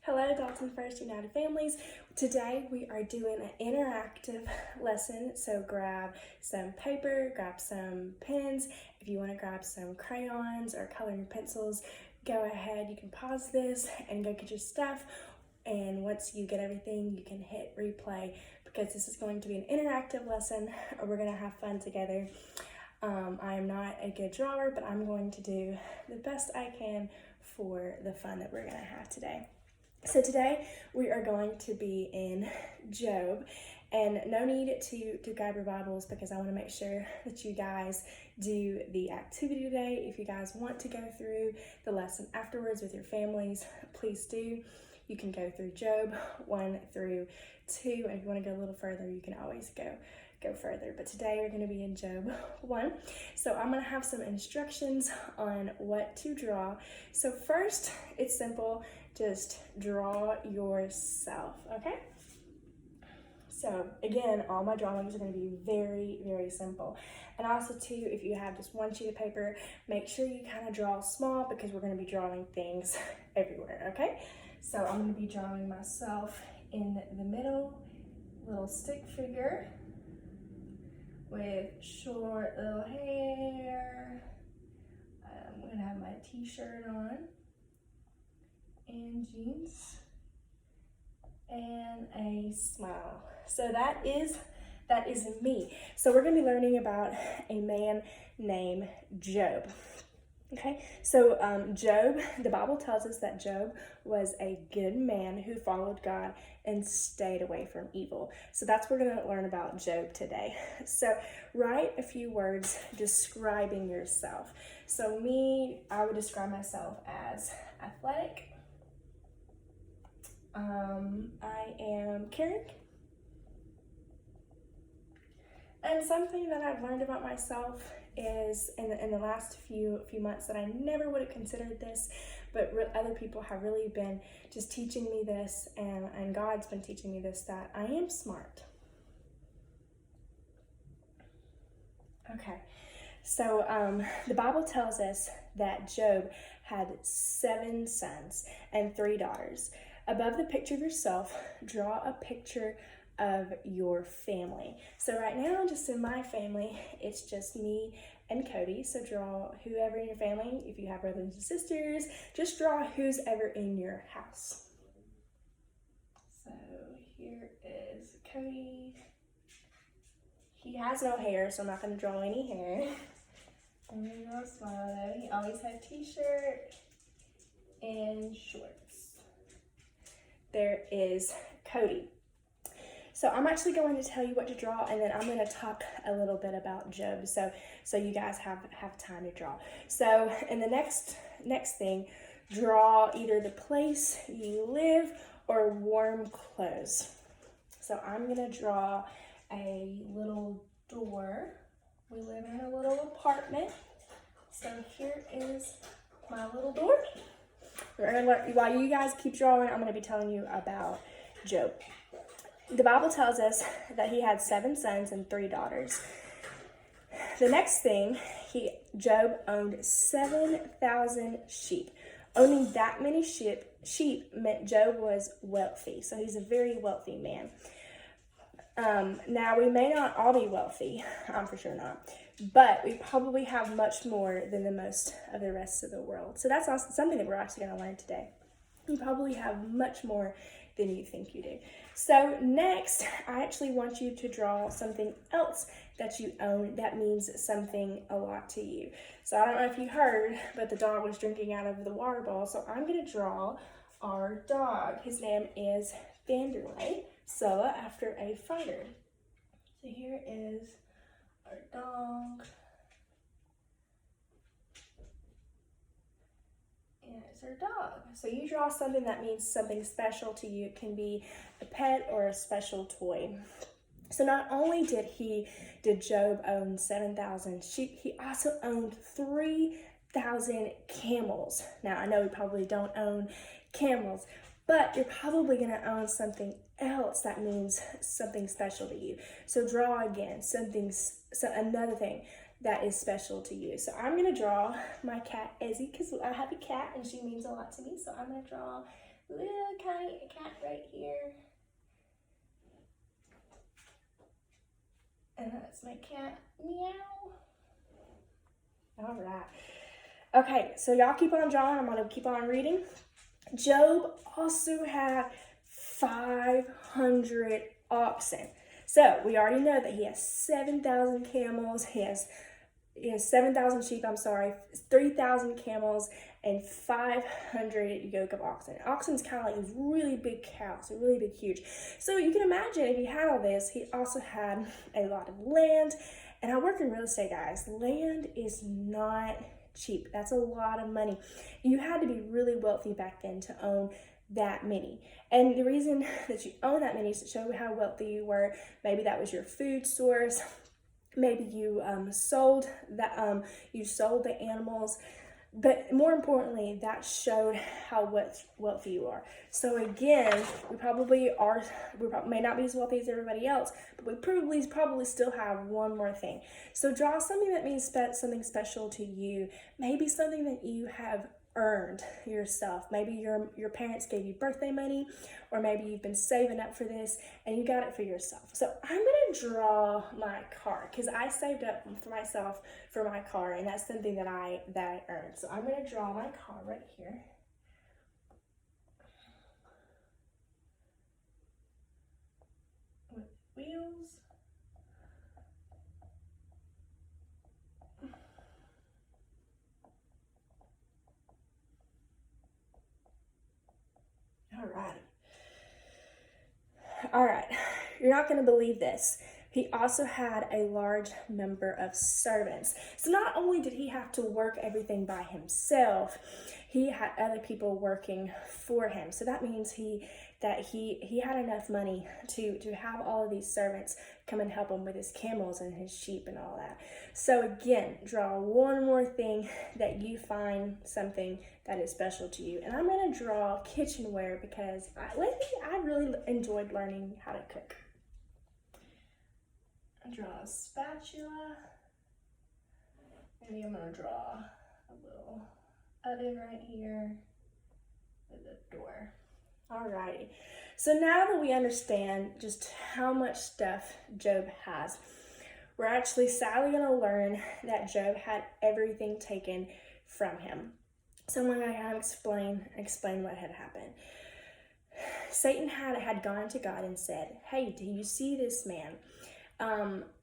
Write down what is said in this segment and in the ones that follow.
Hello, Dalton First United Families. Today we are doing an interactive lesson, so grab some paper, grab some pens. If you want to grab some crayons or coloring pencils, go ahead. You can pause this and go get your stuff. And once you get everything, you can hit replay because this is going to be an interactive lesson. We're going to have fun together. I am not a good drawer, but I'm going to do the best I can for the fun that we're going to have today. So today we are going to be in Job, and no need to grab your Bibles because I want to make sure that you guys do the activity today. If you guys want to go through the lesson afterwards with your families, please do. You can go through Job 1 through 2, and if you want to go a little further, you can always go further. But today we're going to be in Job 1. So I'm going to have some instructions on what to draw. So first, it's simple. Just draw yourself, okay? So again, all my drawings are going to be very, very simple. And also too, if you have just one sheet of paper, make sure you kind of draw small because we're going to be drawing things everywhere, okay? So I'm going to be drawing myself in the middle, little stick figure with short little hair. I'm going to have my t-shirt on and jeans and a smile. So that is me. So we're going to be learning about a man named Job. Okay, so Job, the Bible tells us that Job was a good man who followed God and stayed away from evil. So that's what we're going to learn about Job today. So write a few words describing yourself. So me, I would describe myself as athletic. I am caring. And something that I've learned about myself is in the last few months that I never would have considered this, but other people have really been just teaching me this, and God's been teaching me this, that I am smart. Okay, so the Bible tells us that Job had 7 sons and 3 daughters. Above the picture of yourself, draw a picture of your family. So right now, just in my family, it's just me and Cody. So draw whoever in your family. If you have brothers and sisters, just draw who's ever in your house. So here is Cody. He has no hair, so I'm not going to draw any hair. I'm going to draw a smile though. He always had a t-shirt and shorts. There is Cody. So I'm actually going to tell you what to draw, and then I'm going to talk a little bit about Job, so you guys have time to draw. So in the next thing, draw either the place you live or warm clothes. So I'm going to draw a little door. We live in a little apartment. So here is my little door. While you guys keep drawing, I'm going to be telling you about Job. The Bible tells us that he had 7 sons and 3 daughters. The next thing, Job owned 7,000 sheep. Owning that many sheep meant Job was wealthy, so he's a very wealthy man. Now, we may not all be wealthy, I'm for sure not, but we probably have much more than the most of the rest of the world. So that's also something that we're actually going to learn today. You probably have much more than you think you do. So next, I actually want you to draw something else that you own that means something a lot to you. So I don't know if you heard, but the dog was drinking out of the water bowl. So I'm going to draw our dog. His name is Vanderlei, Sulla, after a fighter. So here is our dog. And it's our dog. So you draw something that means something special to you. It can be a pet or a special toy. So not only did Job own 7,000 sheep, he also owned 3,000 camels. Now I know we probably don't own camels, but you're probably going to own something else that means something special to you. So draw again, another thing that is special to you. So I'm going to draw my cat, Ezzy, because I have a cat and she means a lot to me. So I'm going to draw little tiny cat right here. And that's my cat, meow. All right. Okay, so y'all keep on drawing. I'm gonna keep on reading. Job also had 500 oxen. So we already know that he has 7,000 camels. He has 7,000 sheep, 3,000 camels, and 500 yoke of oxen. Oxen's kind of like these really big cows, so really big, huge. So you can imagine if he had all this, he also had a lot of land. And I work in real estate, guys. Land is not cheap. That's a lot of money. You had to be really wealthy back then to own that many. And the reason that you own that many is to show how wealthy you were. Maybe that was your food source. Maybe you sold the animals, but more importantly, that showed how wealthy you are. So again, we may not be as wealthy as everybody else, but we probably still have one more thing. So draw something that means something special to you. Maybe something that you have earned yourself. Maybe your parents gave you birthday money, or maybe you've been saving up for this and you got it for yourself. So I'm gonna draw my car because I saved up for myself for my car, and that's something that I earned. So I'm gonna draw my car right here. With wheels. All right, you're not going to believe this. He also had a large number of servants. So not only did he have to work everything by himself, he had other people working for him. So that means he had enough money to have all of these servants come and help him with his camels and his sheep and all that. So again, draw one more thing that you find something that is special to you. And I'm going to draw kitchenware because lately I really enjoyed learning how to cook. I draw a spatula. Maybe I'm going to draw a little oven right here with a door. Alrighty, so now that we understand just how much stuff Job has, we're actually sadly going to learn that Job had everything taken from him. So I'm going to kind of explain what had happened. Satan had gone to God and said, "Hey, do you see this man?"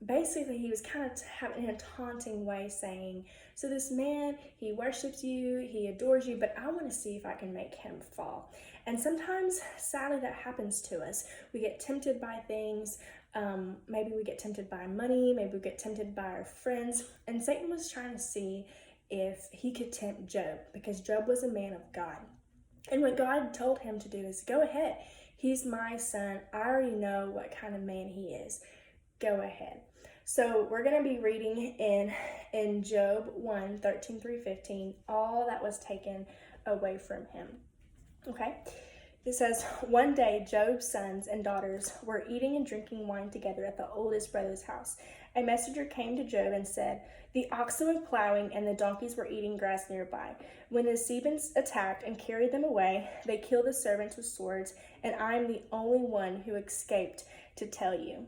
Basically, he was kind of having in a taunting way saying, "So this man, he worships you, he adores you, but I want to see if I can make him fall." And sometimes, sadly, that happens to us. We get tempted by things. Maybe we get tempted by money. Maybe we get tempted by our friends. And Satan was trying to see if he could tempt Job, because Job was a man of God. And what God told him to do is, go ahead. He's my son. I already know what kind of man he is. Go ahead. So we're going to be reading in Job 1, 13 through 15, all that was taken away from him. Okay? It says, one day Job's sons and daughters were eating and drinking wine together at the oldest brother's house. A messenger came to Job and said, "The oxen were plowing and the donkeys were eating grass nearby. When the Sebans attacked and carried them away, they killed the servants with swords, and I am the only one who escaped to tell you."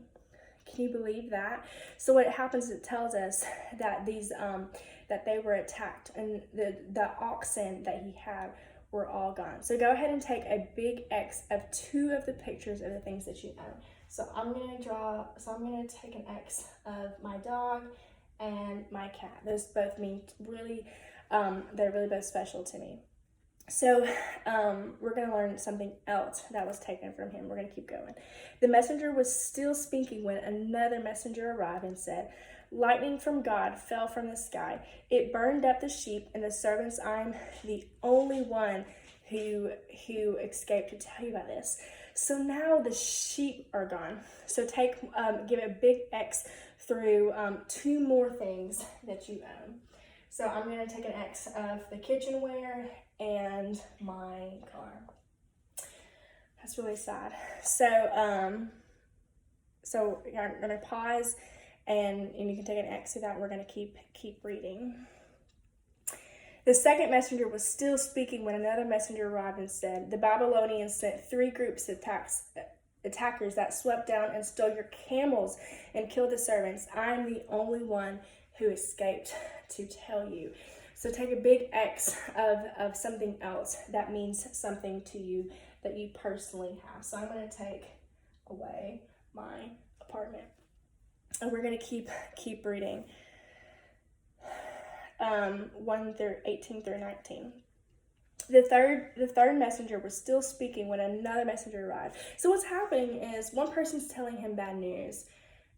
Can you believe that? So what happens, it tells us that that they were attacked, and the oxen that he had were all gone. So go ahead and take a big X of 2 of the pictures of the things that you own. So I'm going to take an X of my dog and my cat. Those both mean really, they're really both special to me. So we're going to learn something else that was taken from him. We're going to keep going. The messenger was still speaking when another messenger arrived and said, "Lightning from God fell from the sky. It burned up the sheep and the servants. I'm the only one who escaped to tell you about this." So now the sheep are gone. So give a big X through 2 more things that you own. So I'm going to take an X of the kitchenware and my car. That's really sad. So I'm going to pause, and you can take an X of that, and we're going to keep reading. The second messenger was still speaking when another messenger arrived and said, "The Babylonians sent 3 groups of attackers that swept down and stole your camels and killed the servants. I am the only one who escaped to tell you." So take a big X of something else that means something to you that you personally have. So I'm going to take away my apartment. And we're going to keep reading. 18 through 19. The third messenger was still speaking when another messenger arrived. So what's happening is one person's telling him bad news,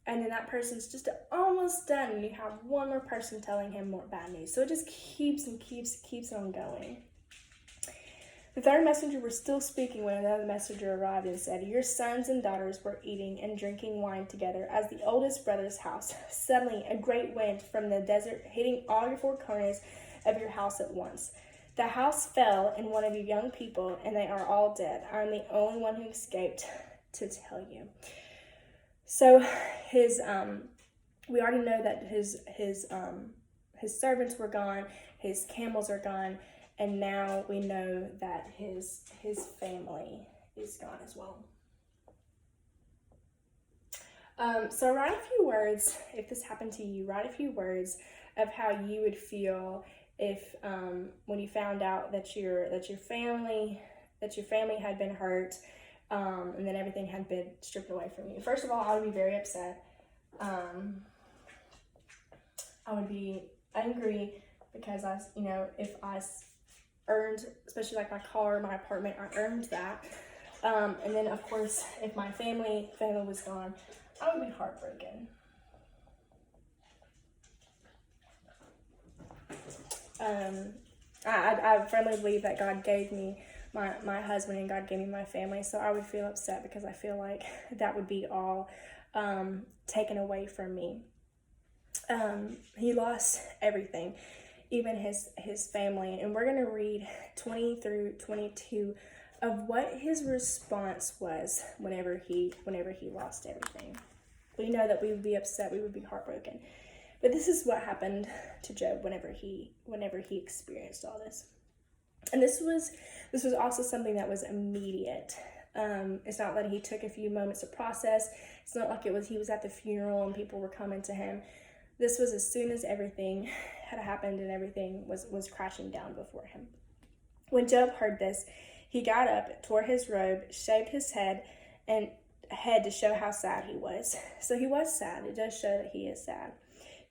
and then that person's just almost done, and you have one more person telling him more bad news. So it just keeps on going. The third messenger was still speaking when another messenger arrived and said, "Your sons and daughters were eating and drinking wine together as the oldest brother's house. Suddenly, a great wind from the desert hitting all your 4 corners of your house at once. The house fell in one of your young people, and they are all dead. I am the only one who escaped to tell you." So we already know that his servants were gone, his camels are gone, and now we know that his family is gone as well. So write a few words, if this happened to you, write a few words of how you would feel if when you found out that your family had been hurt, and then everything had been stripped away from you. First of all, I would be very upset. I would be angry because if I earned, especially like my car, my apartment, I earned that. And then of course, if my family was gone, I would be heartbroken. I firmly believe that God gave me my husband and God gave me my family, so I would feel upset because I feel like that would be all taken away from me. He lost everything, even his family, and we're going to read 20 through 22 of what his response was whenever he lost everything. We know that we would be upset, we would be heartbroken. But this is what happened to Job whenever he experienced all this. And this was also something that was immediate. It's not that he took a few moments to process. It's not like he was at the funeral and people were coming to him. This was as soon as everything had happened and everything was crashing down before him. When Job heard this, he got up, tore his robe, shaved his head to show how sad he was. So he was sad. It does show that he is sad.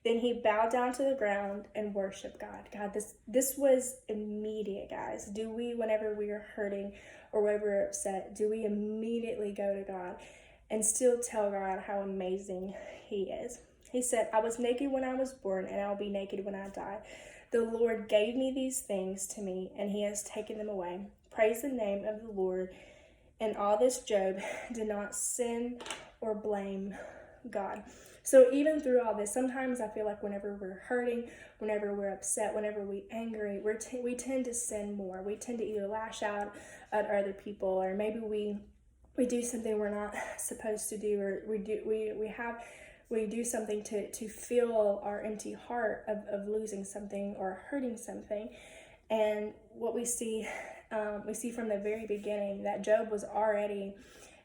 Then he bowed down to the ground and worshiped God. God, this was immediate, guys. Do we, whenever we are hurting or whenever we're upset, do we immediately go to God and still tell God how amazing he is? He said, "I was naked when I was born, and I will be naked when I die. The Lord gave me these things to me, and he has taken them away. Praise the name of the Lord." And all this, Job did not sin or blame God. So even through all this, sometimes I feel like whenever we're hurting, whenever we're upset, whenever we're angry, we tend to sin more. We tend to either lash out at other people, or maybe we do something we're not supposed to do, or we do something to fill our empty heart of losing something or hurting something. And what we see from the very beginning that Job was already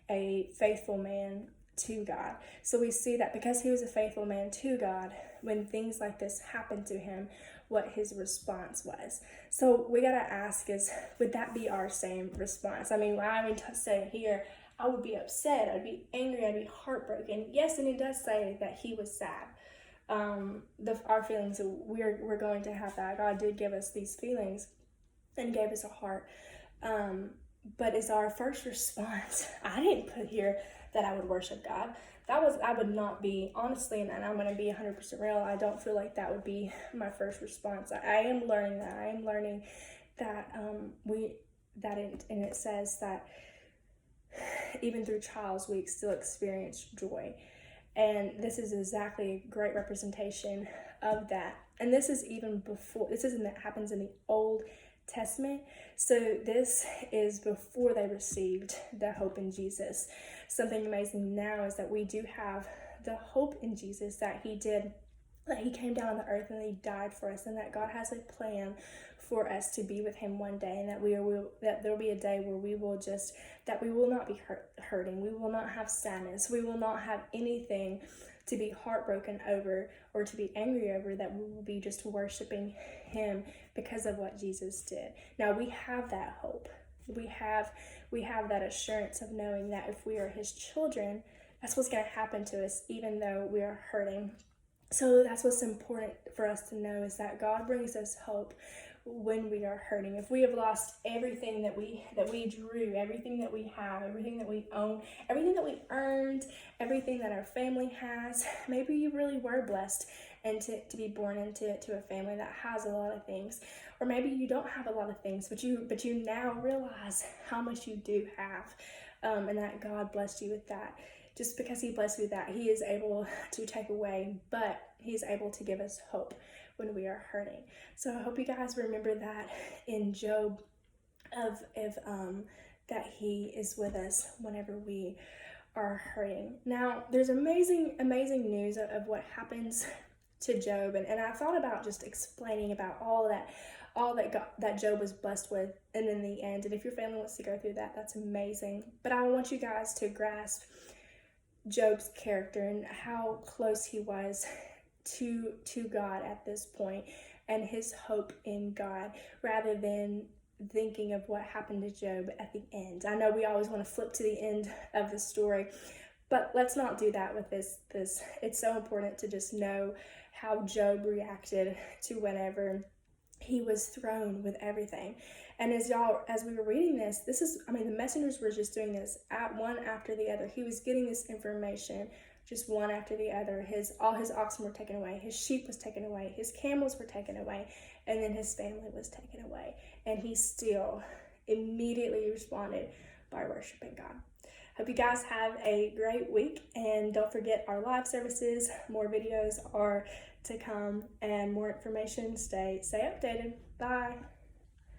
a faithful man to God. So we see that because he was a faithful man to God, when things like this happened to him, what his response was. So we got to ask is, would that be our same response? I mean, to say here, I would be upset, I'd be angry, I'd be heartbroken. Yes, and it does say that he was sad. Our feelings, we're going to have that. God did give us these feelings and gave us a heart. But is our first response, I didn't put here that I would worship God. I would not be, honestly, and I'm going to be 100% real, I don't feel like that would be my first response. I am learning that. I am learning that and it says that even through trials, we still experience joy. And this is exactly a great representation of that. And this is even before, this isn't that happens in the Old Testament. So this is before they received the hope in Jesus. Something amazing now is that we do have the hope in Jesus that he came down on the earth and he died for us, and that God has a plan for us to be with him one day, and that there'll be a day where we will not be hurting. We will not have sadness. We will not have anything to be heartbroken over or to be angry over, that we will be just worshiping him because of what Jesus did. Now we have that hope. We have that assurance of knowing that if we are his children, that's what's going to happen to us, even though we are hurting. So that's what's important for us to know, is that God brings us hope when we are hurting. If we have lost everything that we drew, everything that we have, everything that we own, everything that we earned, everything that our family has, maybe you really were blessed and to be born into a family that has a lot of things. Or maybe you don't have a lot of things, but you now realize how much you do have, and that God blessed you with that. Just because he blessed you with that, he is able to take away, but he's able to give us hope when we are hurting. So I hope you guys remember that in Job, that he is with us whenever we are hurting. Now, there's amazing news of what happens to Job, and I thought about just explaining about all that Job was blessed with, and in the end, and if your family wants to go through that, that's amazing. But I want you guys to grasp Job's character and how close he was to God at this point, and his hope in God, rather than thinking of what happened to Job at the end. I know we always want to flip to the end of the story, but let's not do that with this. It's so important to just know how Job reacted to whenever he was thrown with everything. And as we were reading this the messengers were just doing this at one after the other. He was getting this information just one after the other. All his oxen were taken away, his sheep was taken away, his camels were taken away, and then his family was taken away. And he still immediately responded by worshiping God. Hope you guys have a great week, and don't forget our live services. More videos are to come and more information. Stay updated. Bye.